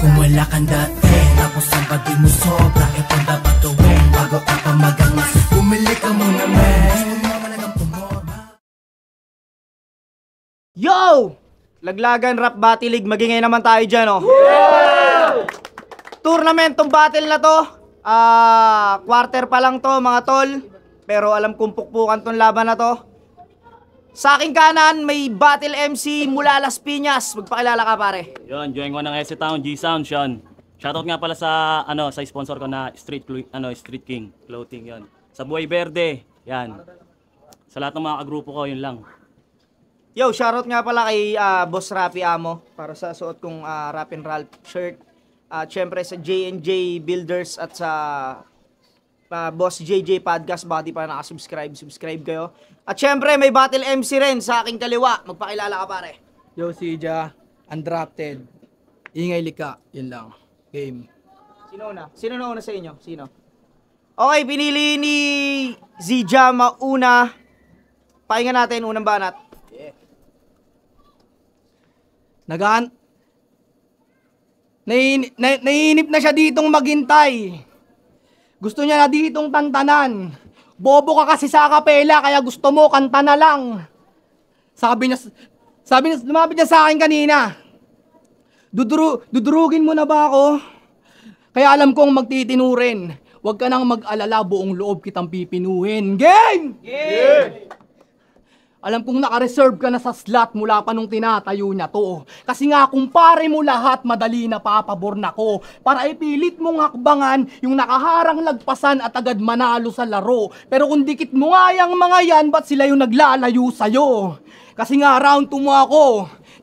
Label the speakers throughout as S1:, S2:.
S1: Kung wala kang dating, tapos ang pati mo sobra, itong dapat gawin bago ka pa magangas. Bumili ka muna, men.
S2: Yo! Laglagan Rap Battle League, magingay naman tayo dyan, oh. Yeah! Tournamentong battle na to. Quarter pa lang to, mga tol. Pero alam kong pukpukan tong laban na to. Sa aking kanan, may battle MC mula Las Piñas. Magpakilala ka, pare.
S3: Yun, join ko ng SC Town, G-Sound, Sean. Shoutout nga pala sa, sa sponsor ko na Street King Clothing, yun. Sa Buhay Verde, yan. Sa lahat ng mga kagrupo ko, yun lang.
S2: Yo, shoutout nga pala kay Boss Rapi Amo para sa suot kong Rappin' Ralph shirt. At syempre sa J&J Builders at sa Boss JJ Podcast. Baka di pa nakasubscribe, subscribe kayo. At syempre may battle MC rin sa aking kaliwa. Magpakilala ka, pare.
S4: Yo, si Ija, Undrafted. Ingay Lika, yun lang. Game.
S2: Sino na? Sino na una sa inyo? Sino? Okay, pinili ni Zija mauna. Pakinggan natin unang banat.
S4: Naiinip na siya ditong maghintay. Gusto niya na ditong tantanan. Bobo ka kasi sa kapela, kaya gusto mo kanta na lang. Sabi niya, lumapit niya sa akin kanina. Dudurugin mo na ba ako? Kaya alam kong magtitinurin. Huwag ka nang mag-alala, buong loob kitang pipinuhin. Game! Yeah! Alam kong naka-reserve ka na sa slot mula pa nung tinatayo niya to. Kasi nga kung pare mo lahat, madali na papabor na ko. Para ipilit mong hakbangan yung nakaharang lagpasan at agad manalo sa laro. Pero kung dikit mo nga yung mga yan, ba't sila yung naglalayo sa'yo? Kasi nga round 2 mo ako.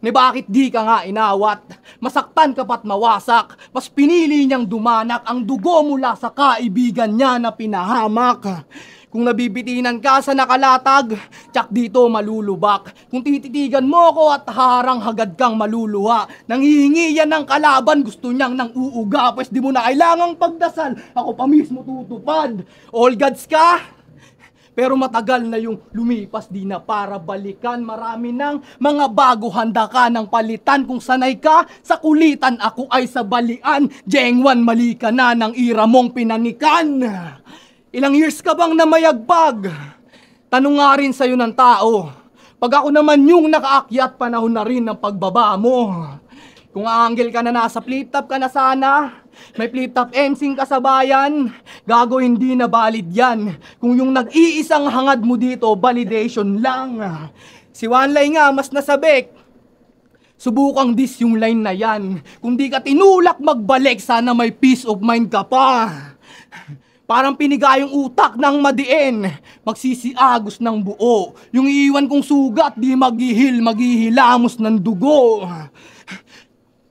S4: Ni bakit di ka nga inawat? Masaktan ka pa't mawasak. Mas pinili niyang dumanak ang dugo mula sa kaibigan niya na pinahamak. Kung nabibitinan ka sa nakalatag, tsak dito malulubak. Kung tititigan mo ko at harang hagad kang maluluha. Nanghihingi yan ng kalaban, gusto niyang nang uuga. Pues di mo na kailangang pagdasal, ako pa mismo tutupad. All gods ka? Pero matagal na yung lumipas, di na para balikan. Marami ng mga bago, handa ka ng palitan. Kung sanay ka sa kulitan, ako ay sa balian. Jengwan, mali ka na ng ira mong pinanikan. Ilang years ka bang namayagpag? Tanong nga rin sa'yo ng tao. Pag ako naman yung nakaakyat, panahon na rin ng pagbaba mo. Kung aanggel ka na nasa flip-top ka na sana, may flip-top emsing kasabayan, gago hindi na valid yan. Kung yung nag-iisang hangad mo dito, validation lang. Si Wanlay nga, mas nasabik. Subukang dis yung line na yan. Kung di ka tinulak magbalik, sana may peace of mind ka pa. Parang pinigayong utak ng madiin, magsisiagos ng buo. Yung iiwan kong sugat, di maghihilamos ng dugo.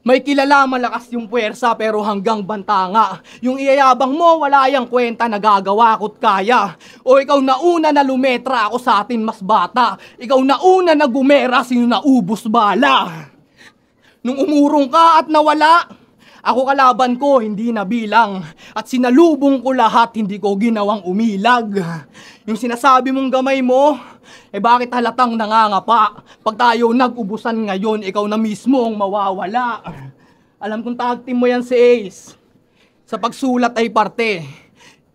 S4: May kilala malakas yung puwersa pero hanggang bantanga. Yung iyayabang mo, wala yang kwenta, nagagawa ko't kaya. O ikaw nauna na lumetra, ako sa atin mas bata. Ikaw nauna na gumera, sino naubos bala. Nung umurong ka at nawala, ako kalaban ko, hindi nabilang. At sinalubong ko lahat, hindi ko ginawang umilag. Yung sinasabi mong gamay mo, bakit halatang nangangapa? Pag tayo nag-ubusan ngayon, ikaw na mismo ang mawawala. Alam kong tag team mo yan si Ace. Sa pagsulat ay parte.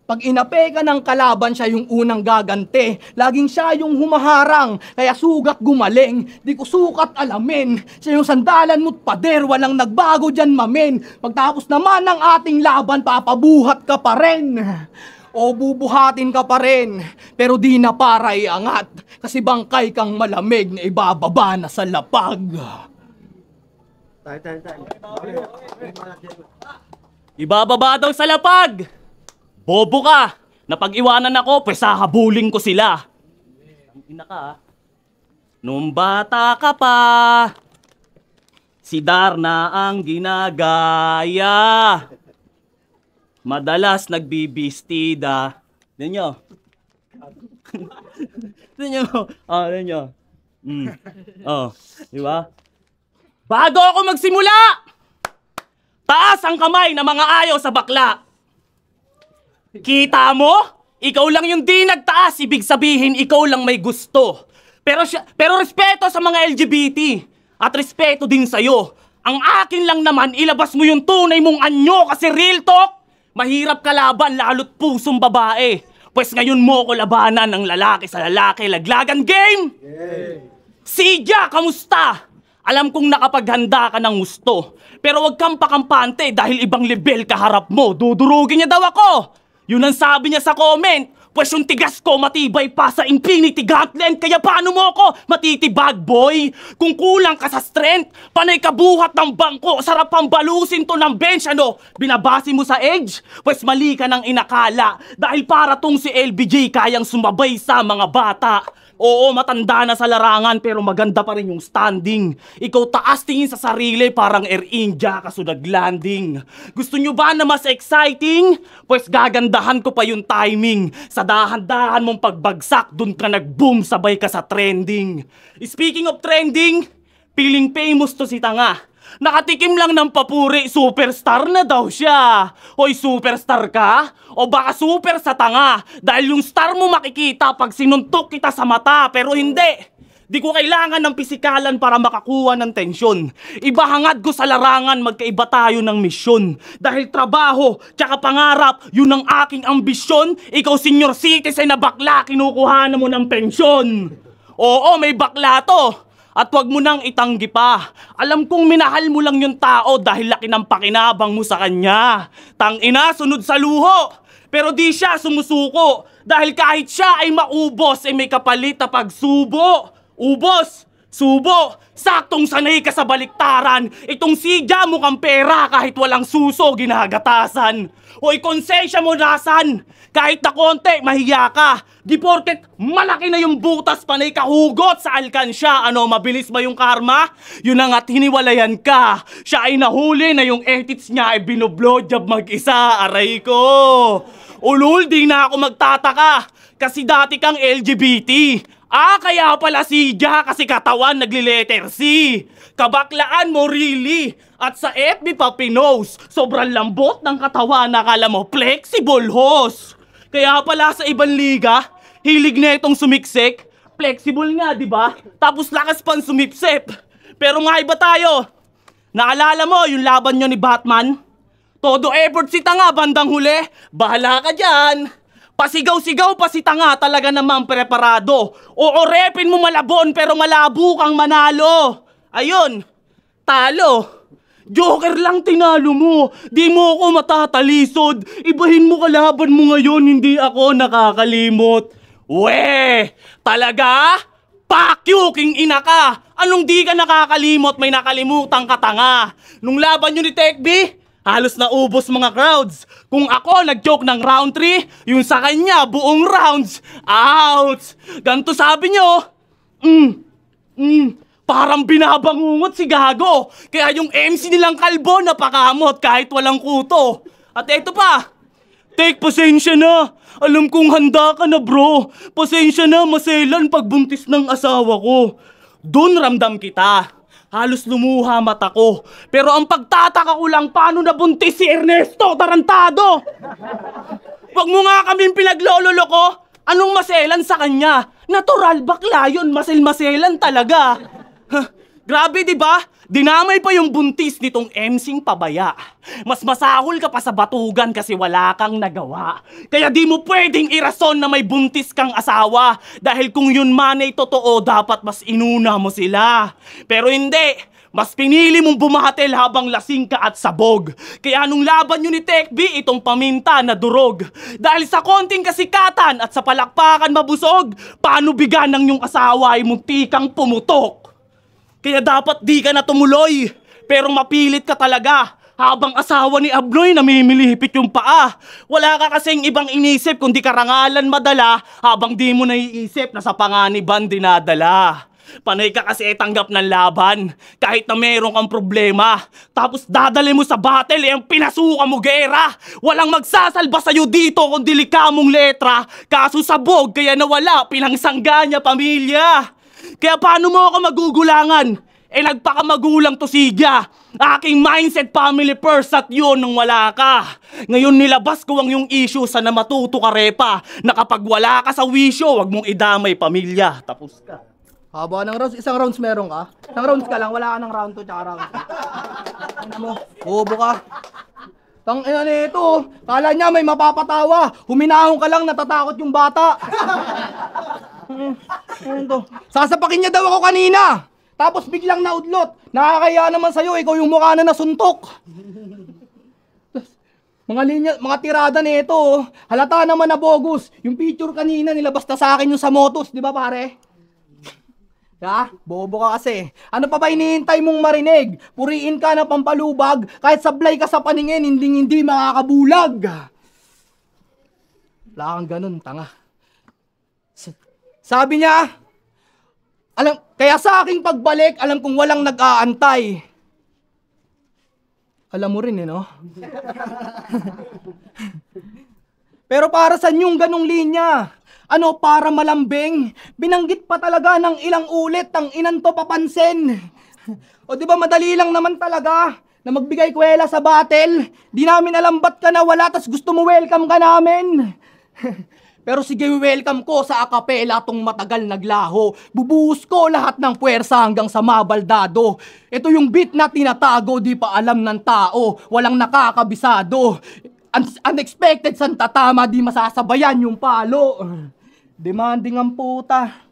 S4: Pag inape ka ng kalaban, siya yung unang gagante. Laging siya yung humaharang, kaya sugat gumaling. Di ko sukat alamin. Siya yung sandalan mo't pader, walang nagbago dyan mamen. Pagtapos naman ng ating laban, papabuhat ka pa rin. O bubuhatin ka pa rin, pero di na para iangat. Kasi bangkay kang malamig na ibababa na sa lapag.
S3: Ibababa daw sa lapag! Bobo ka! Napag-iwanan ako, pues hahabulin ko sila. Ang ina ka, ha? Nung bata ka pa, si Darna ang ginagaya. Madalas nagbibistida. Ninyo. Ninyo. Ninyo. Di ba? Bago ako magsimula, taas ang kamay ng mga ayaw sa bakla. Kita mo? Ikaw lang yung di nagtaas, ibig sabihin ikaw lang may gusto. Pero respeto sa mga LGBT at respeto din sa'yo. Ang akin lang naman, ilabas mo yung tunay mong anyo kasi real talk, mahirap kalaban lalo't pusong babae. Pues ngayon mo ko labanan ng lalaki sa lalaki, laglagan game! Sidya, kamusta? Alam kong nakapaghanda ka ng gusto, pero wag kang pakampante dahil ibang level kaharap mo, dudurugin niya daw ako! Yun ang sabi niya sa comment. Pues yung tigas ko matibay pa sa Infinity Gauntlet, kaya paano mo ako matitibag, boy? Kung kulang ka sa strength, panay kabuhat ng bangko, sarap pang balusin to ng bench, ano? Binabase mo sa edge? Pues mali ka ng inakala, dahil para tong si LBJ kayang sumabay sa mga bata. Oo, matanda na sa larangan pero maganda pa rin yung standing. Ikaw taas tingin sa sarili parang Air India kasunod landing. Gusto nyo ba na mas exciting? Pues gagandahan ko pa yung timing. Sa dahan-dahan mong pagbagsak, dun ka nag-boom, sabay ka sa trending. Speaking of trending, feeling famous to si Tanga. Nakatikim lang ng papuri, superstar na daw siya. Hoy, superstar ka? O baka super sa tanga? Dahil yung star mo makikita pag sinuntok kita sa mata, pero hindi. Di ko kailangan ng pisikalan para makakuha ng tensyon. Ibahangad ko sa larangan, magkaiba tayo ng misyon. Dahil trabaho, tsaka pangarap, yun ang aking ambisyon. Ikaw senior citizen na bakla, kinukuhanan mo ng pensyon. Oo, may bakla to. At wag mo nang itanggi pa. Alam kong minahal mo lang yung tao dahil laki ng pakinabang mo sa kanya. Tangina, sunod sa luho. Pero di siya sumusuko. Dahil kahit siya ay maubos, ay may kapalit na pagsubo. Ubos, subo, saktong sanay ka sa baliktaran. Itong sidya mukhang pera kahit walang suso ginagatasan. Hoy, konsensya mo nasan? Kahit na konti, mahiya ka. Di porket malaki na yung butas, panay kahugot sa alkansya. Ano, mabilis ba yung karma? Yun na nga't hiniwalayan ka. Siya ay nahuli na yung edits niya ay binoblowjob mag-isa. Aray ko. Ulul, di na ako magtataka. Kasi dati kang LGBT. Kaya pala sidya kasi katawan nagli-letter C. Kabaklaan mo really. At sa FB pa pinost. Sobrang lambot ng katawan, nakala mo flexible hose. Kaya pala sa ibang liga, hilig na itong sumiksik. Flexible nga, di ba? Tapos lakas pang sumipsip. Pero nga iba tayo. Naalala mo yung laban nyo ni Batman? Todo effort si Tanga, bandang huli. Bahala ka dyan. Pasigaw-sigaw pa si Tanga, talaga namang preparado. Oo, repin mo malabon pero malabo kang manalo. Ayun, talo. Joker lang tinalo mo. Di mo ako matatalisod. Ibahin mo kalaban mo ngayon, hindi ako nakakalimot. Weh, talaga? Fuck you, king ina ka. Anong di ka nakakalimot, may nakalimutan ka Tanga. Nung laban nyo ni Tekbi, halos naubos mga crowds. Kung ako nag-joke ng round 3, yung sa kanya buong rounds. Ouch! Ganto sabi nyo. Parang binabangungot si Gago. Kaya yung MC nilang kalbo napakamot kahit walang kuto. At eto pa, take pasensya na. Alam kong handa ka na bro. Pasensya na, maselan pagbuntis ng asawa ko. Doon ramdam kita. Halos lumuha mata ko. Pero ang pagtataka ko lang, paano nabuntis si Ernesto? Tarantado! Wag mo nga kaming pinaglololo ko. Anong maselan sa kanya? Natural bakla yun, maselan talaga. Grabe diba? Dinamay pa yung buntis nitong MCing pabaya. Mas masahol ka pa sa batugan kasi wala kang nagawa. Kaya di mo pwedeng irason na may buntis kang asawa. Dahil kung yun man ay totoo, dapat mas inuna mo sila. Pero hindi. Mas pinili mong bumahatel habang lasing ka at sabog. Kaya nung laban nyo ni Tekbi, itong paminta na durog. Dahil sa konting kasikatan at sa palakpakan mabusog, paano bigan ng yung asawa ay muntikang pumutok. Kaya dapat di ka na tumuloy. Pero mapilit ka talaga. Habang asawa ni Abnoy namimilipit yung paa. Wala ka kasing ibang inisip kundi karangalan madala. Habang di mo naiisip na sa panganiban dinadala. Panay ka kasi tanggap ng laban. Kahit na meron kang problema. Tapos dadali mo sa battle ang pinasuka mo gera. Walang magsasalba sa'yo dito kung dilika mong letra. Kaso sabog kaya nawala pinangsangga niya pamilya. Kaya paano mo ako magugulangan? Nagpakamagulang to Sidya. Aking mindset family first at yun nung wala ka. Ngayon nilabas ko ang yung issue sana matuto ka repa. Na kapag wala ka sa wisyo, wag mong idamay pamilya. Tapos ka.
S4: Haba ng rounds, isang rounds meron ka? Isang rounds ka lang, wala ka ng round 2 tsaka round 3. Ano mo? Bobo ka. Tang ina nito. Kala niya may mapapatawa. Huminahon ka lang, natatakot yung bata. Ano to? Sasapakin niya daw ako kanina. Tapos biglang naudlot. Nakakaya naman sa'yo, ikaw yung mukha na nasuntok. Mga linya, mga tirada nito. Halata naman na bogus. Yung picture kanina nilabas na sa akin yung sa motos, di ba pare? Ha? Bobo ka kasi. Ano pa ba hinihintay mong marinig? Puriin ka na pampalubag, kahit sablay ka sa paningin, hindi makakabulag. Wala kang ganun, tanga. Sabi niya, kaya sa aking pagbalik, alam kong walang nag-aantay. Alam mo rin no? Pero para sa yung ganong linya, para malambing, binanggit pa talaga ng ilang ulit ang inan to papansin. O di ba madali lang naman talaga na magbigay kwela sa battle. Di namin alam ba't ka nawala, tas gusto mo welcome ka namin. Pero sige, welcome ko sa akapela tong matagal naglaho. Bubuhos ko lahat ng puwersa hanggang sa mabaldado. Ito yung beat na tinatago, di pa alam ng tao, walang nakakabisado. Unexpected santa tama, di masasabayan yung palo. Demanding ang puta.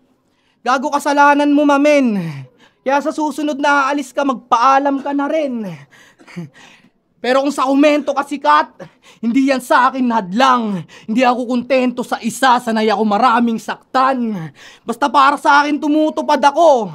S4: Gago, kasalanan mo, mamen. Kaya sa susunod na aalis ka, magpaalam ka na rin. Pero kung sa komento ka sikat, hindi yan sa akin hadlang. Hindi ako kontento sa isa, sanay ako maraming saktan. Basta para sa akin tumutupad ako.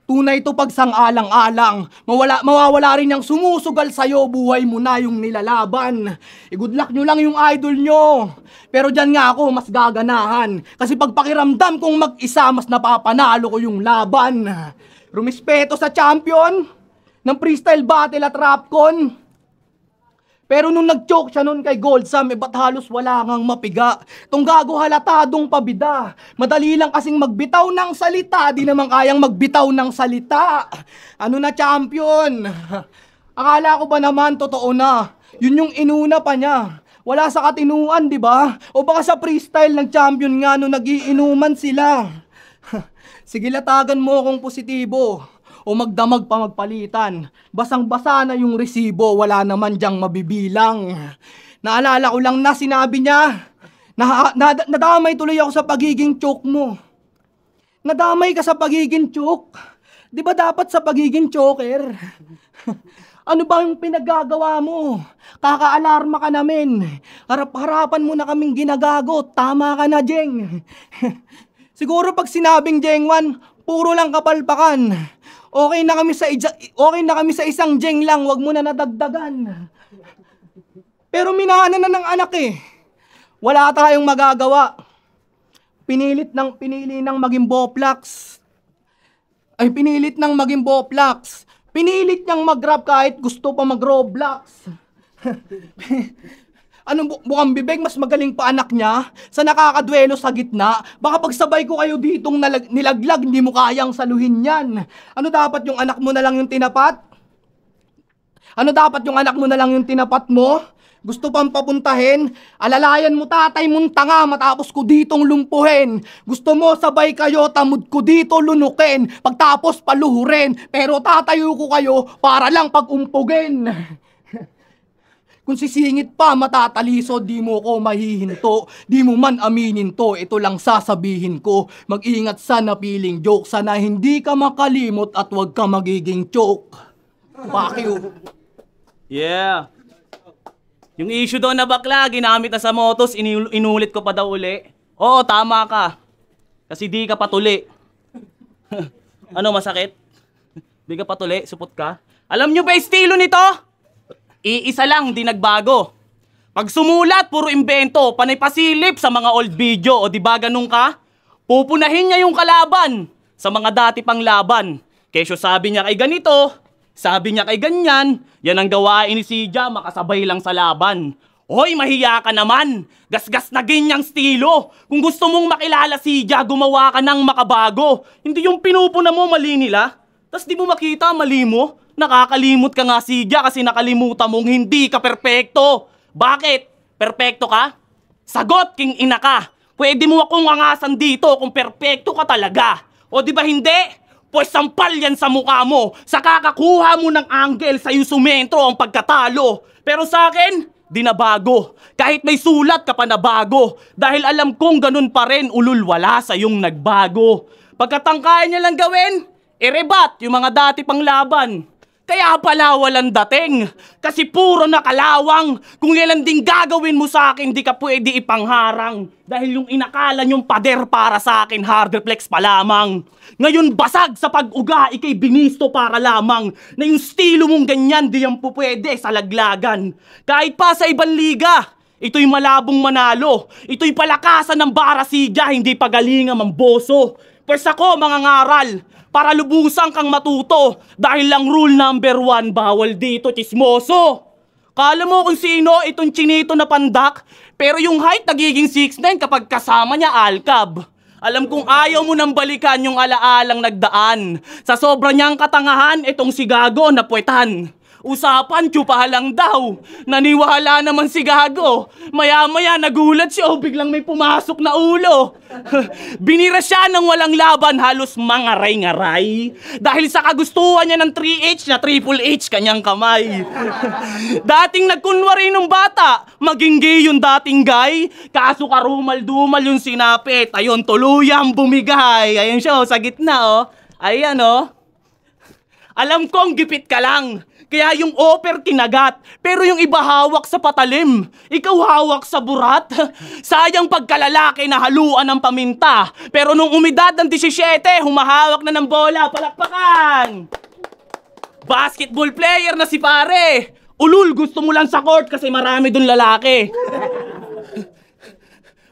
S4: Tunay to pag sang-alang-alang. Mawawala rin yung sumusugal sa'yo, buhay mo na yung nilalaban. Good luck nyo lang yung idol nyo. Pero dyan nga ako mas gaganahan. Kasi pag pakiramdam kong mag-isa, mas napapanalo ko yung laban. Rumispeto sa champion ng freestyle battle at rapcon. Pero nung nag-choke siya nun kay Gold Sam, ba't halos wala ngang mapiga? Tong gago halatadong pabida. Madali lang kasing magbitaw ng salita, di naman kayang magbitaw ng salita. Ano na champion? Akala ko ba naman totoo na? Yun yung inuna pa niya. Wala sa katinuan, di ba? O baka sa freestyle ng champion nga nung nagiinuman sila. Sige, latagan mo akong positibo. O magdamag pa magpalitan. Basang-basa na yung resibo, wala naman diyang mabibilang. Naalala ko lang na sinabi niya, nadamay tuloy ako sa pagiging choke mo. Nadamay ka sa pagiging choke. Di ba dapat sa pagiging choker? Ano ba yung pinagagawa mo? Kaka-alarma ka namin. Harap-harapan mo na kaming ginagago. Tama ka na, Jeng. Siguro pag sinabing Jengwan, puro lang kapalpakan. Okay na kami sa isang Jeng lang, wag mo na nadagdagan. Pero minana na ng anak eh. Wala tayong magagawa. Pinili ng maging Boplax. Pinilit niyang mag-rap kahit gusto pa mag-Roblox. Anong bukang bibig, mas magaling pa anak niya sa nakakadwelo sa gitna. Baka pagsabay ko kayo ditong nilaglag, hindi mo kayang saluhin yan. Ano dapat yung anak mo na lang yung tinapat? Mo? Gusto pang papuntahin? Alalayan mo tatay mong tanga matapos ko ditong lumpuhin. Gusto mo sabay kayo, tamod ko dito lunukin. Pagtapos paluhurin, pero tatayo ko kayo para lang pagumpugin. Kung sisingit pa matataliso, di mo ko mahihinto. Di mo man aminin to, ito lang sasabihin ko. Mag-ingat sa napiling joke, sana hindi ka makalimot at wag ka magiging choke. Fuck you.
S3: Yeah. Yung issue daw na bakla, ginamit na sa motos, inulit ko pa daw uli. Oo, tama ka. Kasi di ka patuli. Ano, masakit? Di ka patuli, supot ka? Alam nyo ba estilo nito? Iisa lang, di nagbago. Pag sumulat, puro imbento, panay pasilip sa mga old video, o di ba ganun ka? Pupunahin niya yung kalaban sa mga dati pang laban. Kesyo sabi niya kay ganito, sabi niya kay ganyan, yan ang gawain ni Sija, makasabay lang sa laban. Hoy, mahiya ka naman, gasgas na ganyang stilo. Kung gusto mong makilala Sija, gumawa ka ng makabago. Hindi yung pinupuna mo mali nila, tas di mo makita mali mo. Nakakalimot ka nga Sija kasi nakalimutan mong hindi ka perpekto. Bakit? Perpekto ka? Sagot, king ina ka. Pwede mo akong angasan dito kung perpekto ka talaga. O di ba hindi? Pues sampal yan sa mukha mo. Sa kakakuha mo ng angle, sa'yo sumentro ang pagkatalo. Pero sa akin, di na bago. Kahit may sulat ka pa na bago. Dahil alam kong ganun pa rin, ulul, wala sa'yong nagbago. Pagkatangkayan niya lang gawin, irebat yung mga dati pang laban. Kaya pala walang dating. Kasi puro nakalawang. Kung ilan ding gagawin mo sa akin, di ka pwede ipangharang. Dahil yung inakala nyong pader para sa akin, hard reflex pa lamang. Ngayon basag sa pag-uga, ikay binisto para lamang. Na yung estilo mong ganyan, di yan po pwede sa laglagan. Kahit pa sa ibang liga, ito'y malabong manalo. Ito'y palakasan ng Barasidya, hindi pagalingan ng boso. Pues ako, mga ngaral, para lubusan kang matuto. Dahil lang rule number 1, bawal dito chismoso. Kala mo kung sino itong chinito na pandak, pero yung height nagiging 6'9" kapag kasama niya alkab. Alam kong ayaw mo nang balikan yung alaalang nagdaan. Sa sobra niyang katangahan, itong si Gago na puwetan. Usapan, tsupa lang daw. Naniwala naman si Gago. Maya-maya nagulat siya, biglang may pumasok na ulo. Binira siya ng walang laban, halos mangaray-ngaray. Dahil sa kagustuhan niya ng 3H na Triple H kanyang kamay. Dating nagkunwari nung bata, maging gay yung dating guy. Kaso karumal-dumal yung sinapit. Ayun, tuluyang bumigay. Ayun siya, sa gitna, oh. Ayan, oh. Alam kong gipit ka lang. Kaya yung offer kinagat, pero yung iba hawak sa patalim. Ikaw hawak sa burat. Sayang pagkalalaki na haluan ng paminta. Pero nung umidad ng 17, humahawak na ng bola. Palakpakan! Basketball player na si pare. Ulul, gusto mo lang sa court kasi marami dun lalaki.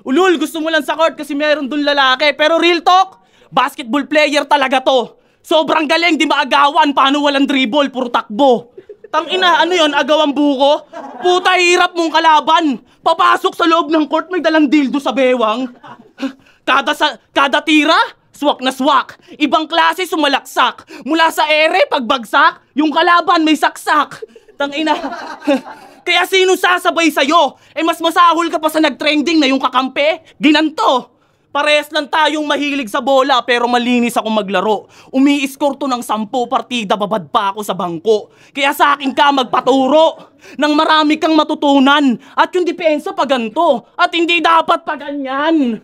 S3: Ulul, gusto mo lang sa court kasi meron dun lalaki. Pero real talk, basketball player talaga to. Sobrang galing, di maagawan. Paano walang dribble? Puro takbo. Tangina, ano yon? Agawang buko? Puta, hirap mong kalaban. Papasok sa loob ng court, may dalang dildo sa bewang. Kada tira, swak na swak. Ibang klase sumalaksak. Mula sa ere, pagbagsak, yung kalaban may saksak. Tangina. Kaya sino sasabay sa'yo? Eh mas masahol ka pa sa nagtrending na yung kakampi? Ginanto. Parehas lang tayong mahilig sa bola pero malinis ako maglaro. Umi-score to ng 10 partida, babad pa ako sa bangko. Kaya sa akin ka magpaturo nang marami kang matutunan. At yung depensa pa ganito at hindi dapat pa ganyan.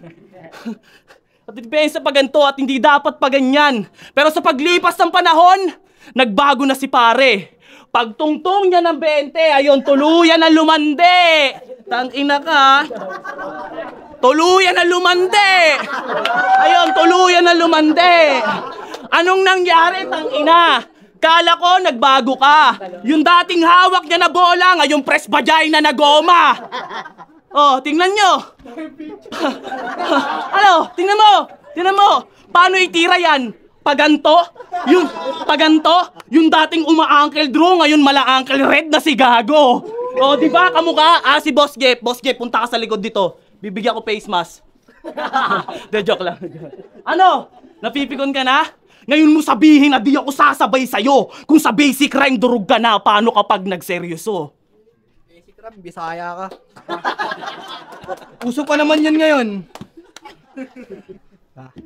S3: At yung depensa pa ganito at hindi dapat pa ganyan. Pero sa paglipas ng panahon, nagbago na si pare. Pagtungtong niya ng 20, ayun, tuluyan na lumande. Tangina ka. Tuluyan na lumande! Ayun, tuluyan na lumande! Anong nangyari, tangina? Kala ko, nagbago ka. Yung dating hawak niya na bola, ngayon press vagina na goma. Oh, tingnan nyo. Ano? Tingnan mo. Tingnan mo. Paano itira yan? Paganto? Yung dating uma-uncle Drew, ngayon mala-uncle Red na si Gago. Oh, di ba kamukha? Si Boss Jeff. Boss Jeff, punta ka sa likod dito. Bibigyan ko face mask. De, joke lang. Ano? Napipikon ka na? Ngayon mo sabihin na di ako sasabay sa'yo. Kung sa basic rhyme durug ka na, paano kapag nagseryoso?
S4: Basic rhyme, Bisaya ka. Uso pa naman yan ngayon.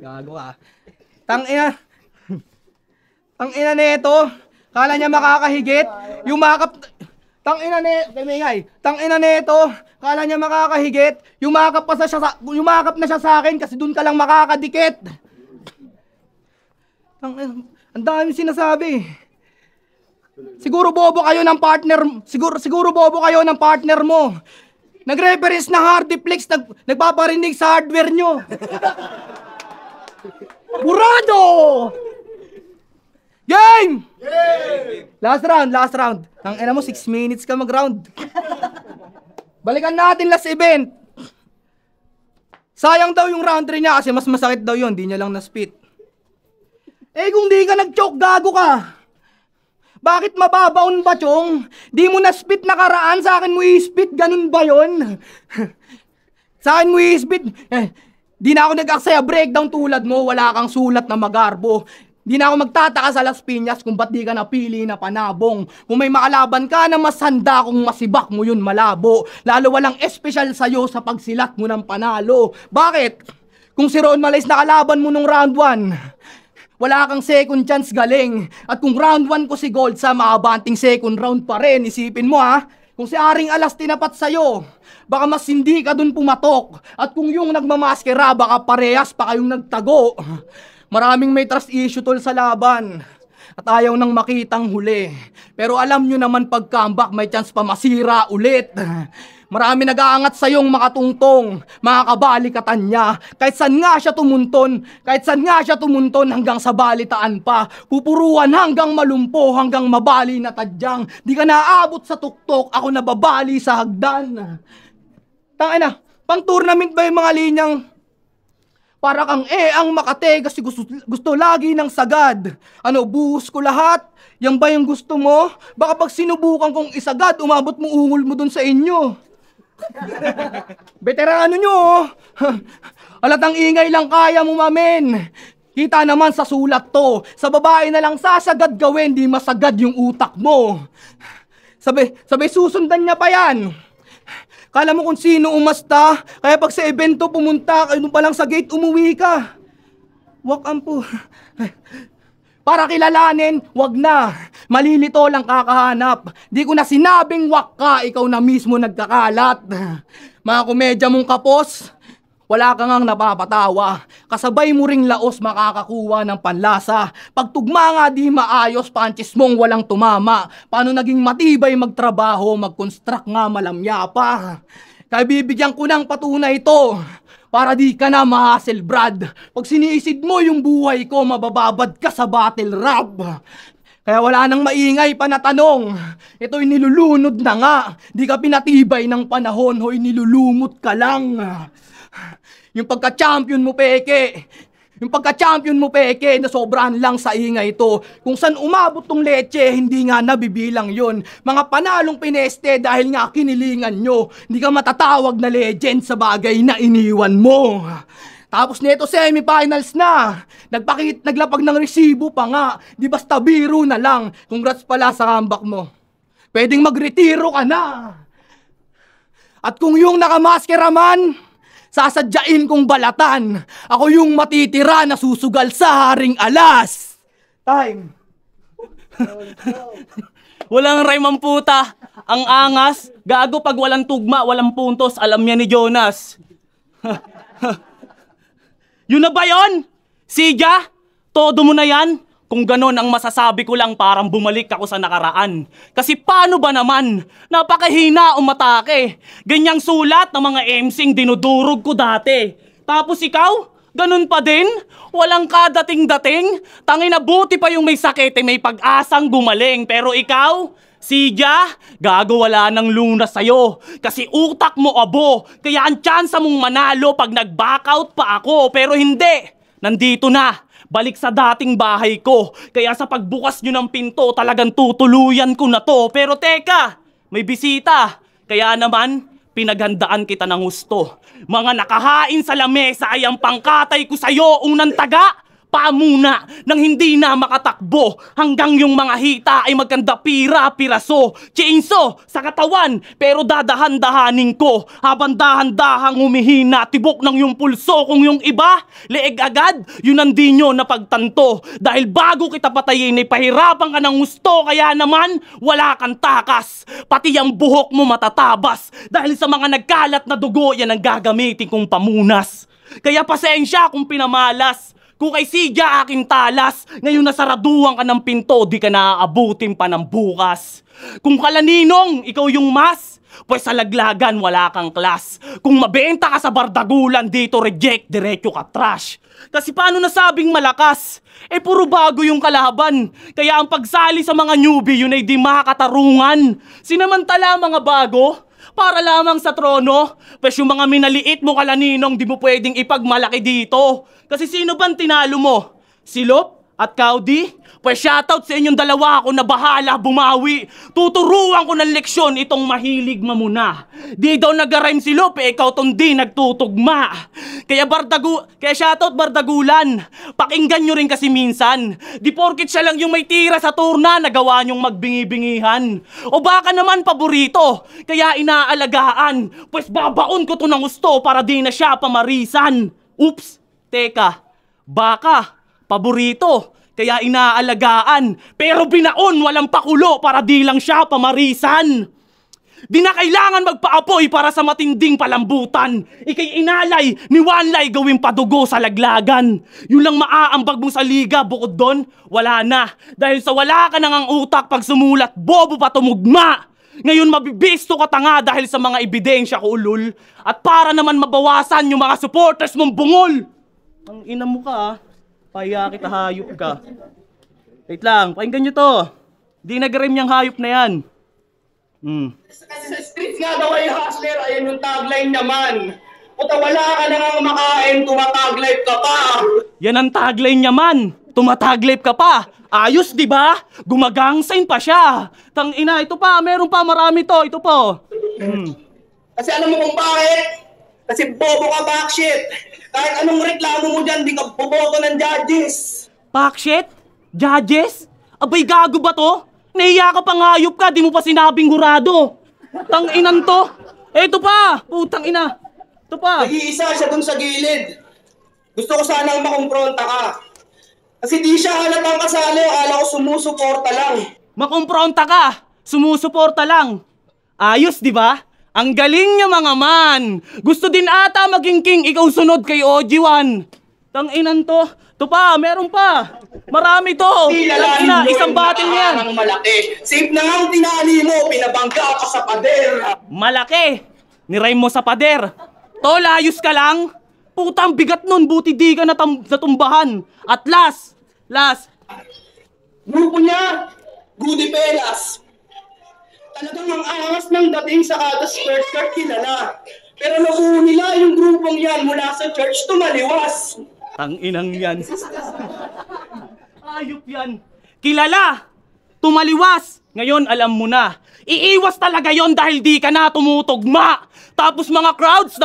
S4: Gago ka. Tangina. Tangina nito. Kala niya makakahigit. Yung makap... Tangina nito. Kala niya makakahigit. Yumakap na siya sa akin kasi doon ka lang makakadikit. Ang dami sinasabi. Siguro bobo kayo ng partner. Siguro bobo kayo ng partner mo. Nagre-reference ng hardiplex, nagpaparinig sa hardware nyo. Burado! Game! Last round. Tangina mo, 6 minutes ka mag-round. Balikan natin last event. Sayang daw yung round 3 niya kasi mas masakit daw yun. Di niya lang na-spit. Eh kung di ka nag-choke, gago ka. Bakit mababaon ba, chong? Di mo na-spit nakaraan, sa akin mo i-spit. Ganun ba yun? Sa akin mo i-spit. Di na ako nag-aksaya breakdown tulad mo. Wala kang sulat na magarbo. Di na ako magtataka sa Las Piñas kung ba't di ka napili na panabong. Kung may makalaban ka na mas handa kung masibak mo yun malabo. Lalo walang espesyal sa'yo sa pagsilat mo ng panalo. Bakit? Kung si Ron Malais na kalaban mo nung round 1, Wala kang second chance, galing. At kung round 1 ko si Gold sa makabanting second round pa rin, isipin mo ha, kung si Aring Alas tinapat sa'yo, baka mas hindi ka dun pumatok. At kung yung nagmamaskera, baka parehas pa kayong nagtago. Maraming may trust issue tol sa laban. At ayaw nang makitang huli. Pero alam nyo naman pag comeback, may chance pa masira ulit. Marami nag-aangat sa iyong makatungtong, mga kabalikatan niya. Kahit saan nga siya tumunton hanggang sa balitaan pa. Pupuruan hanggang malumpo, hanggang mabali na tadyang. Di ka naaabot sa tuktok, ako nababali sa hagdan. Tangina, pang tournament ba yung mga linyang para kang ang Makate kasi gusto lagi ng sagad. Ano, buhos ko lahat? Yan ba yung gusto mo? Baka pag sinubukan kong isagad, umabot mo ungol mo dun sa inyo. Veterano nyo, halatang ingay lang kaya mo, mamen. Kita naman sa sulat to, sa babae na lang sasagad gawin, di masagad yung utak mo. Sabay susundan niya pa yan. Kala mo kung sino umasta, kaya pag sa evento pumunta, kayo pa lang sa gate umuwi ka. Wakan po. Para kilalanin, wag na. Malilito lang kakahanap. Di ko na sinabing wak ka, ikaw na mismo nagkakalat. Mga komedya mong kapos, wala ka ngang napapatawa. Kasabay mo ring laos makakakuha ng panlasa. Pag tugma nga di maayos, punches mong walang tumama. Paano naging matibay magtrabaho, mag-construct nga malamya pa. Kaya bibigyan ko ng patunay ito. Para di ka na ma-hassle, Brad. Pag sinisid mo yung buhay ko, mabababad ka sa battle rap. Kaya wala nang maingay pa na tanong. Ito'y nilulunod na nga. Di ka pinatibay ng panahon, hoy nilulumot ka lang. Yung pagka-champion mo, peke, na sobrahan lang sa ingay ito. Kung saan umabot tong leche, hindi nga nabibilang yon. Mga panalong pineste dahil nga kinilingan nyo. Hindi ka matatawag na legend sa bagay na iniwan mo. Tapos nito semifinals na. Naglapag ng resibo pa nga. Di basta biro na lang. Congrats pala sa comeback mo. Pwedeng magretiro ka na. At kung yung nakamaskera man, sasadyain kong balatan. Ako yung matitira na susugal sa Haring Alas. Time.
S3: Walang rhyme ang puta. Ang angas, gago pag walang tugma, walang puntos, alam niya ni Jonas. Yun na ba yun? Siga? Todo mo na yan? Kung ganon ang masasabi ko lang parang bumalik ako sa nakaraan. Kasi paano ba naman? Napakahina umatake. Ganyang sulat ng mga MCing dinudurog ko dati. Tapos ikaw? Ganon pa din? Walang kadating-dating? Tangina buti pa yung may sakit may pag-asang gumaling. Pero ikaw? Siga, gago wala ng lunas sa'yo. Kasi utak mo abo. Kaya ang tsansa mong manalo pag nag-backout pa ako. Pero hindi. Nandito na. Balik sa dating bahay ko. Kaya sa pagbukas nyo ng pinto, talagang tutuluyan ko na to. Pero teka, may bisita. Kaya naman, pinaghandaan kita ng gusto. Mga nakahain sa lamesa ay ang pangkatay ko sa'yo, unang taga. Pamuna nang hindi na makatakbo hanggang yung mga hita ay magkanda pira-piraso. Chainsaw sa katawan pero dadahan-dahanin ko habang dahan-dahang humihina tibok ng yung pulso. Kung yung iba, leeg agad, yun ang di nyo napagtanto. Dahil bago kita patayin ay pahirapan ka ng gusto. Kaya naman wala kang takas. Pati ang buhok mo matatabas. Dahil sa mga nagkalat na dugo yan ang gagamitin kong pamunas. Kaya pasensya kung pinamalas. Kung kay Siga aking talas, ngayon nasaraduhan ka ng pinto, di ka naaabutin pa ng bukas. Kung kalaninong, ikaw yung mas, pues sa laglagan wala kang class. Kung mabenta ka sa bardagulan, dito reject, diretso ka trash. Kasi paano nasabing malakas? Puro bago yung kalaban. Kaya ang pagsali sa mga newbie, yun ay di makakatarungan. Sinamantala mga bago, para lamang sa trono, pues yung mga minaliit mo kalaninong, di mo pwedeng ipagmalaki dito. Kasi sino bang tinalo mo? Si Lop at Cowdy? Pues shoutout sa inyong dalawa, ako na bahala bumawi. Tuturuan ko ng leksyon itong mahilig mamuna. Di daw nag-rhyme si Lop, ikaw tong di nagtutugma. Kaya shoutout Bardagulan. Pakinggan nyo rin kasi minsan. Di porkit siya lang yung may tira sa turna, nagawa nyong magbingi-bingihan. O baka naman paborito, kaya inaalagaan. Pues babaon ko to ng gusto para di na siya pamarisan. Oops! Teka, baka, paborito, kaya inaalagaan. Pero binaon, walang pakulo para di lang siya pamarisan. Di na kailangan magpaapoy para sa matinding palambutan. Ika'y inalay, niwanlay gawing padugo sa laglagan. Yun lang maaambag mo sa liga, bukod doon, wala na. Dahil sa wala ka nang ang utak pag sumulat, bobo pa tumugma. Ngayon mabibisto ka tanga dahil sa mga ebidensya ko ulul. At para naman mabawasan yung mga supporters mong bungol. Ang ina mo ka, paya kita, hayop ka. Wait lang, pakinggan nyo to. Di nag-rem yung hayop na yan.
S5: Kasi sa streets nga daw ay hustler, ayan yung tagline naman. Puta, wala ka na nga makain, tumatag-life ka pa.
S3: Yan ang tagline niya man. Tumatag-life ka pa. Ayos, di ba? Gumagangsign pa siya. Tang ina, ito pa, meron pa, marami to. Ito po.
S5: Kasi alam mo kung bakit? Kasi bobo ka backshit. Kahit anong reklamo mo dyan, di ka boboto ng judges.
S3: Bakshit? Judges? Abay, gago ba to? Nahiya ka pang hayop ka, di mo pa sinabing hurado. Tang inan to. Ito pa, putang ina. Ito pa.
S5: Nag-iisa siya dun sa gilid. Gusto ko sanang makumpronta ka. Kasi di siya halatang kasali, akala ko sumusuporta lang.
S3: Makumpronta ka, sumusuporta lang. Ayos, di ba? Ang galing niya mga man. Gusto din ata maging king, ikaw sunod kay OG1. Tang inan to. Ito pa, meron pa. Marami to.
S5: Kilalanin
S3: Ina,
S5: mo
S3: isang
S5: yung
S3: battle yan.
S5: nakaharang malaki. Safe na nga ang tinali mo, pinabangga ka sa pader.
S3: Malaki. Nirime mo sa pader. Tol, ayos ka lang. Putang bigat nun, buti di ka natumbahan. At last.
S5: Grupo niya, Goody Pelas. Talagang ang angas ng dating sa kada skirt kilala. Pero nabuo nila yung grupong yan mula sa church tumaliwas.
S3: Ang inang yan. Ayop yan. Kilala. Tumaliwas. Ngayon alam mo na. Iiwas talaga yon dahil di ka na tumutugma. Tapos mga crowds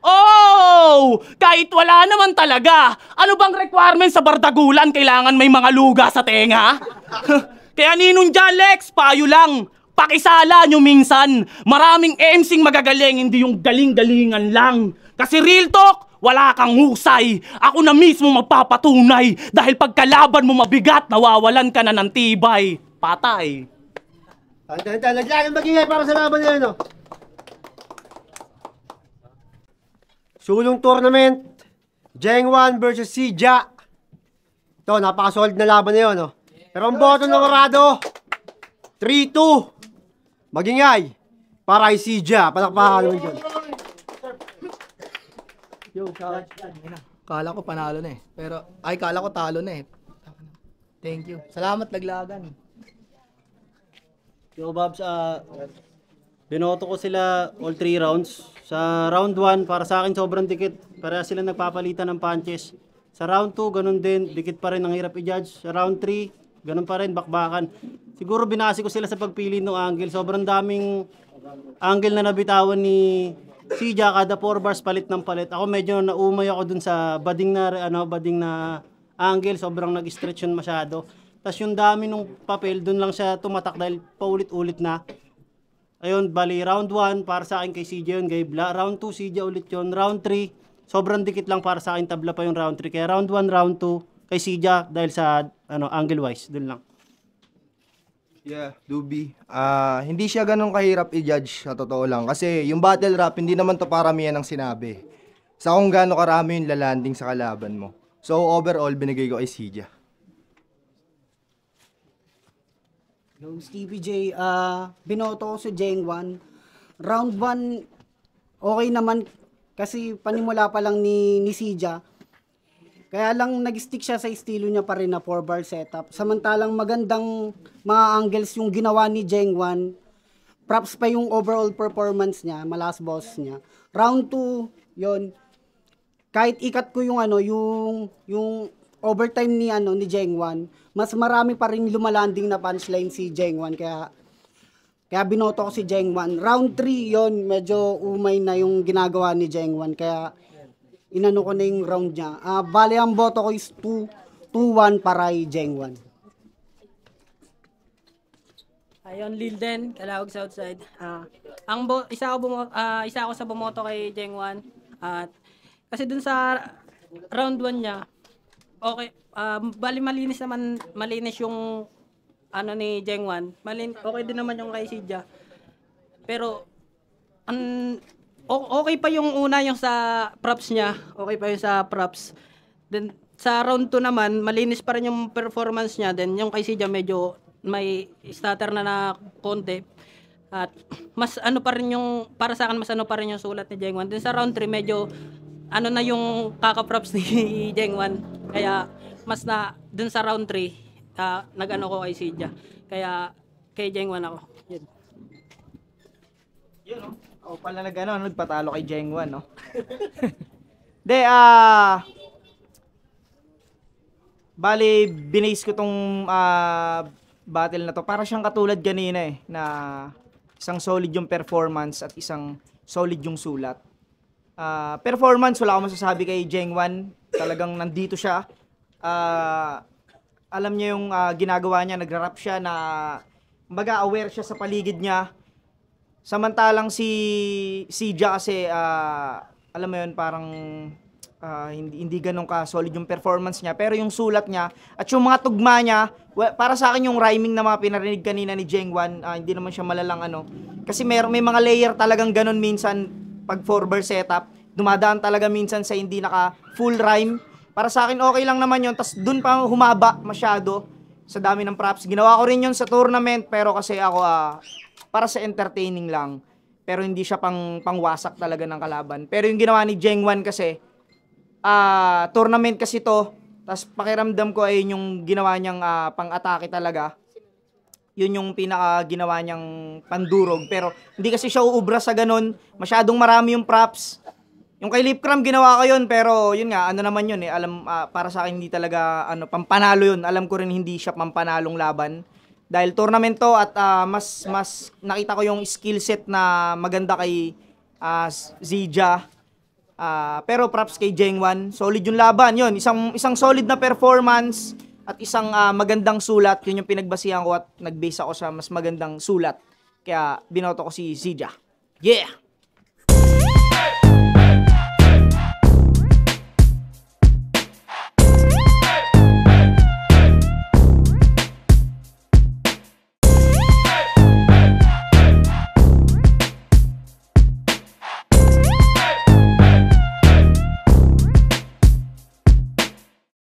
S3: oh! Kahit wala naman talaga. Ano bang requirement sa bardagulan? Kailangan may mga luga sa tenga? Kaya Ninong Jalex, payo lang. Pakisala nyo minsan. Maraming MC'ng magagaling, hindi yung galing-galingan lang. Kasi real talk, wala kang husay. Ako na mismo magpapatunay. Dahil pagkalaban mo mabigat, nawawalan ka na ng tibay. Patay.
S6: Naglagan magingay para sa laban na yun, no? Sulong tournament, Jeng1 versus Sija. Ito, napaka-solid na laban na yun, no? Pero ang boto ng Orado, 3-2. Magingay para kay Sija. Palakpakan naman dyan.
S4: Yo, kala ko panalo na eh. Pero, kala ko talo na eh. Thank you. Salamat, Laglagan.
S6: Yo, Babs, binoto ko sila all 3 rounds. Sa round 1, para sa akin sobrang dikit. Para sila nagpapalitan ng punches. Sa round 2, ganun din. Dikit pa rin, ang hirap i-judge. Sa round 3, ganun pa rin, bakbakan. Siguro binasi ko sila sa pagpili ng angle. Sobrang daming angle na nabitawan ni Sija, kada 4 bars palit ng palit. Ako medyo naumay ako dun sa bading na angle. Sobrang nag-stretch yun masyado. Tapos yung dami nung papel, dun lang siya tumatak dahil paulit-ulit na. Ayun, bali, round 1 para sa akin kay CJ yun, Gaibla. Round 2, CJ ulit yun. Round 3, sobrang dikit lang para sa akin, tabla pa yung round 3. Kaya round 1, round 2, kay CJ dahil sa angle-wise, dun lang.
S7: Yeah, Dubi. Hindi siya ganun kahirap i-judge sa totoo lang. Kasi yung battle rap, hindi naman to paramihan ng sinabi. Sa kung gaano karami yung lalanding sa kalaban mo. So overall, binigay ko kay Sija.
S8: Yung Stevie J, binoto ko sa Jeng1. Round 1, okay naman kasi panimula pa lang ni Sija. Kaya lang nag-stick siya sa estilo niya pa rin na 4-bar setup. Samantalang magandang mga angles yung ginawa ni Jeng1. Props pa yung overall performance niya, malas boss niya. Round 2, yon. Kahit ikat ko yung yung overtime ni Jeng1, mas marami pa rin lumalanding na punchline si Jeng1 kaya binoto ko si Jeng1. Round 3 yon, medyo umay na yung ginagawa ni Jeng1 kaya inano ko na yung round niya. Bale ang boto ko is 2-1 para kay Jeng1.
S9: Ayun, Lilden, Calawag Southside. Isa ako sa bumoto kay Jeng1. At kasi dun sa round 1 niya, Okay, bali malinis yung ano ni Jengwan. Okay din naman yung kay Sidja. Pero okay pa yung una yung sa props niya. Okay pa yung sa props. Then sa round 2 naman, malinis pa rin yung performance niya. Then yung kay Sidja medyo may stutter na konti. At mas ano pa rin yung, para sa akin mas ano pa rin yung sulat ni Jengwan. Then sa round 3 medyo ano na yung kaka-props ni Jengwan. Kaya mas na dun sa round 3 nag-ano ko kay Sidja. Kaya kay Jengwan ako. Yun.
S2: Yun, no? Ako pala nagpatalo kay Jengwan, no? Bali, binase ko tong battle na to. Para siyang katulad kanina na isang solid yung performance at isang solid yung sulat. Performance, wala akong masasabi kay Jengwan. Talagang nandito siya. Alam niya yung ginagawa niya, nagra-rap siya na kumbaga aware siya sa paligid niya. Samantalang si Sidja kasi alam mo yun, parang hindi ganun ka solid yung performance niya, pero yung sulat niya at yung mga tugma niya, para sa akin yung rhyming na mga pinarinig kanina ni Jengwan, hindi naman siya malalang kasi may mga layer talagang ganun minsan pag 4-bar setup, dumadaan talaga minsan sa hindi naka full rhyme. Para sa akin okay lang naman yun, tas dun pa humaba masyado sa dami ng props. Ginawa ko rin yun sa tournament, pero kasi ako para sa entertaining lang, pero hindi siya pangwasak talaga ng kalaban. Pero yung ginawa ni Jengwan kasi tournament kasi to, tas pakiramdam ko ay yung ginawa niyang pang-atake talaga. Yun yung pinaka ginawa niyang pandurog, pero hindi kasi siya uubra sa ganun. Masyadong marami yung props. Yung kay Lipcram ginawa ko yun, pero yun nga, naman yun alam, para sa akin hindi talaga pampanalo yun. Alam ko rin hindi siya pampanalong laban. Dahil tournament to at mas nakita ko yung skill set na maganda kay Sidja. Pero props kay Jengwan, solid yung laban. Yun, isang solid na performance at isang magandang sulat. Yun yung pinagbasihan ko at nag-base ako sa mas magandang sulat. Kaya binoto ko si Sidja. Yeah!